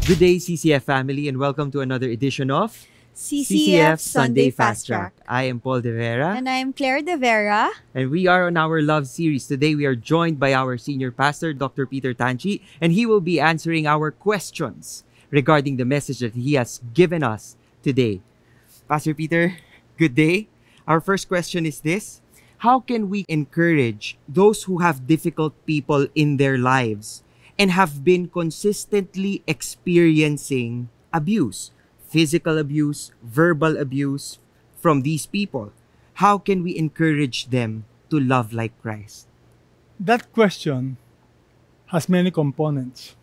Good day, CCF family, and welcome to another edition of CCF Sunday Fast Track. I am Paul De Vera, And I'm Claire De Vera. and we are on our love series. Today, we are joined by our senior pastor, Dr. Peter Tanchi, and he will be answering our questions regarding the message that he has given us today. Pastor Peter, good day. Our first question is this: how can we encourage those who have difficult people in their lives and have been consistently experiencing abuse, physical abuse, verbal abuse from these people? How can we encourage them to love like Christ? That question has many components.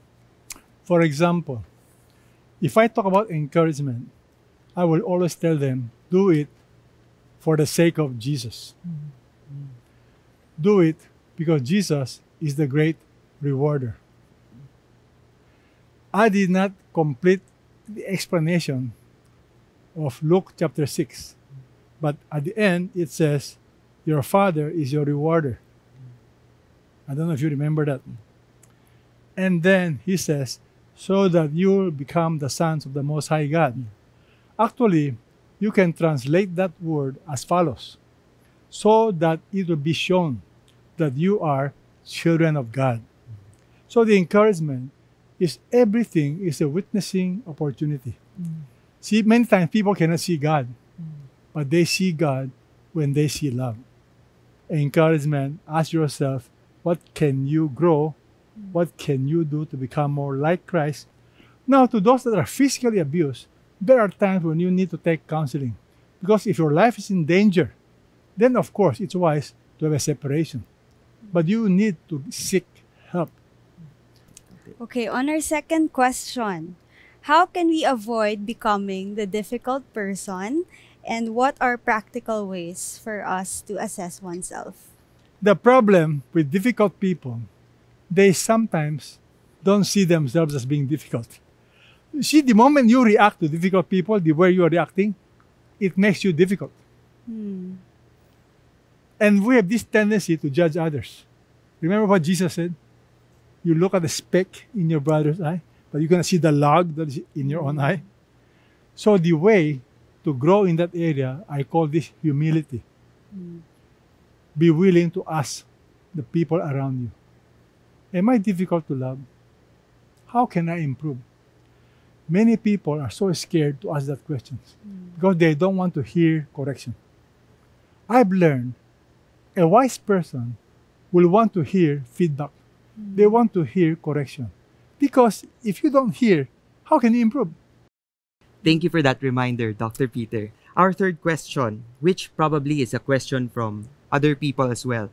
For example, if I talk about encouragement, I will always tell them, do it for the sake of Jesus. Do it because Jesus is the great rewarder. I did not complete the explanation of Luke chapter 6, but at the end it says, your Father is your rewarder. I don't know if you remember that. And then he says, so that you will become the sons of the Most High God. Actually, you can translate that word as follows: so that it will be shown that you are children of God. So the encouragement is everything is a witnessing opportunity. See, many times people cannot see God, but they see God when they see love. Encouragement, ask yourself, what can you grow? What can you do to become more like Christ? Now, to those that are physically abused, there are times when you need to take counseling. Because if your life is in danger, then of course it's wise to have a separation. But you need to seek help. Okay, on our second question, how can we avoid becoming the difficult person, and what are practical ways for us to assess oneself? The problem with difficult people, they sometimes don't see themselves as being difficult. See, the moment you react to difficult people, the way you are reacting, it makes you difficult. And we have this tendency to judge others. Remember what Jesus said? You look at the speck in your brother's eye, but you're going to see the log that is in your own eye. So the way to grow in that area, I call this humility. Be willing to ask the people around you, am I difficult to love? How can I improve? Many people are so scared to ask that question because they don't want to hear correction. I've learned a wise person will want to hear feedback. They want to hear correction. Because if you don't hear, how can you improve? Thank you for that reminder, Dr. Peter. Our third question, which probably is a question from other people as well: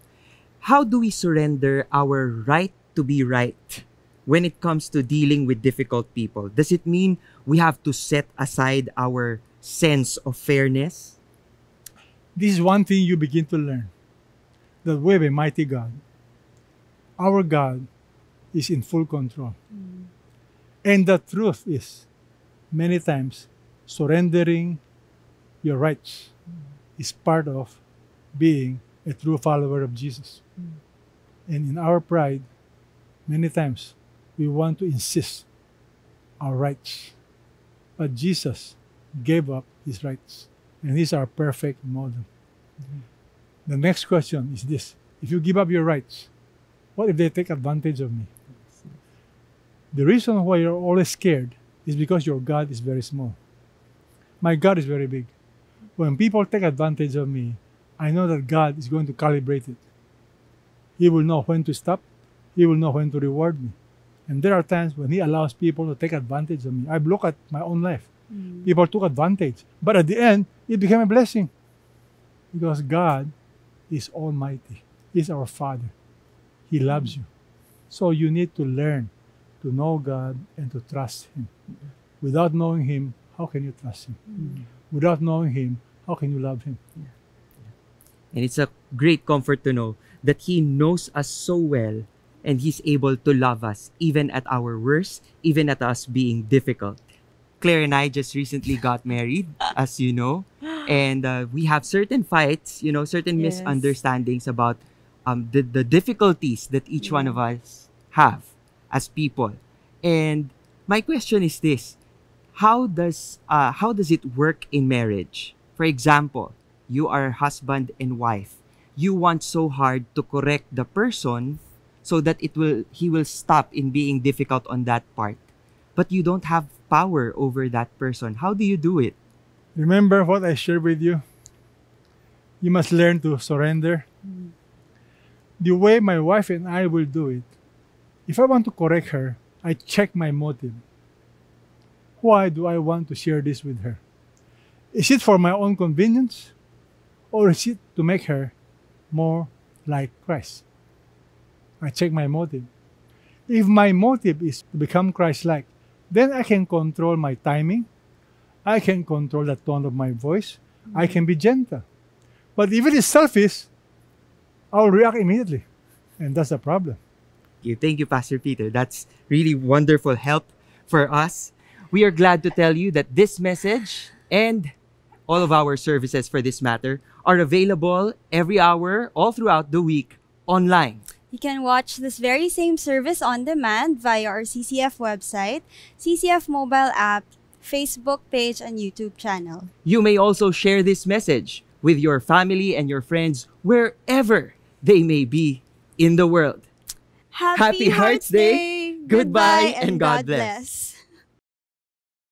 how do we surrender our right to be right when it comes to dealing with difficult people? Does it mean we have to set aside our sense of fairness? This is one thing you begin to learn, that we have a mighty God. Our God is in full control. And the truth is, many times, surrendering your rights is part of being a true follower of Jesus. And in our pride, many times, we want to insist our rights. But Jesus gave up his rights. And he's our perfect model. The next question is this: if you give up your rights, what if they take advantage of me? The reason why you're always scared is because your God is very small. My God is very big. When people take advantage of me, I know that God is going to calibrate it. He will know when to stop. He will know when to reward me. And there are times when he allows people to take advantage of me. I've looked at my own life. People took advantage. But at the end, it became a blessing. Because God is almighty. He's our Father. He loves you. So you need to learn to know God and to trust him. Without knowing him, how can you trust him? Without knowing him, how can you love him? And it's a great comfort to know that he knows us so well and he's able to love us even at our worst, even at us being difficult. Claire and I just recently got married, as you know, and we have certain fights, certain Yes. misunderstandings about the difficulties that each one of us have as people. And My question is this: how does it work in marriage? For example, you are husband and wife. You want so hard to correct the person so that he will stop in being difficult on that part. But you don't have power over that person. How do you do it? Remember what I shared with you? You must learn to surrender. The way my wife and I will do it, if I want to correct her, I check my motive. Why do I want to share this with her? Is it for my own convenience? Or is it to make her more like Christ? I check my motive. If my motive is to become Christ-like, then I can control my timing. I can control the tone of my voice. I can be gentle. But if it is selfish, I'll react immediately. And that's the problem. Thank you, Pastor Peter. That's really wonderful help for us. We are glad to tell you that this message and all of our services for this matter are available every hour all throughout the week online. You can watch this very same service on demand via our CCF website, CCF mobile app, Facebook page, and YouTube channel. You may also share this message with your family and your friends wherever they may be in the world. Happy Hearts Day! Goodbye and God bless.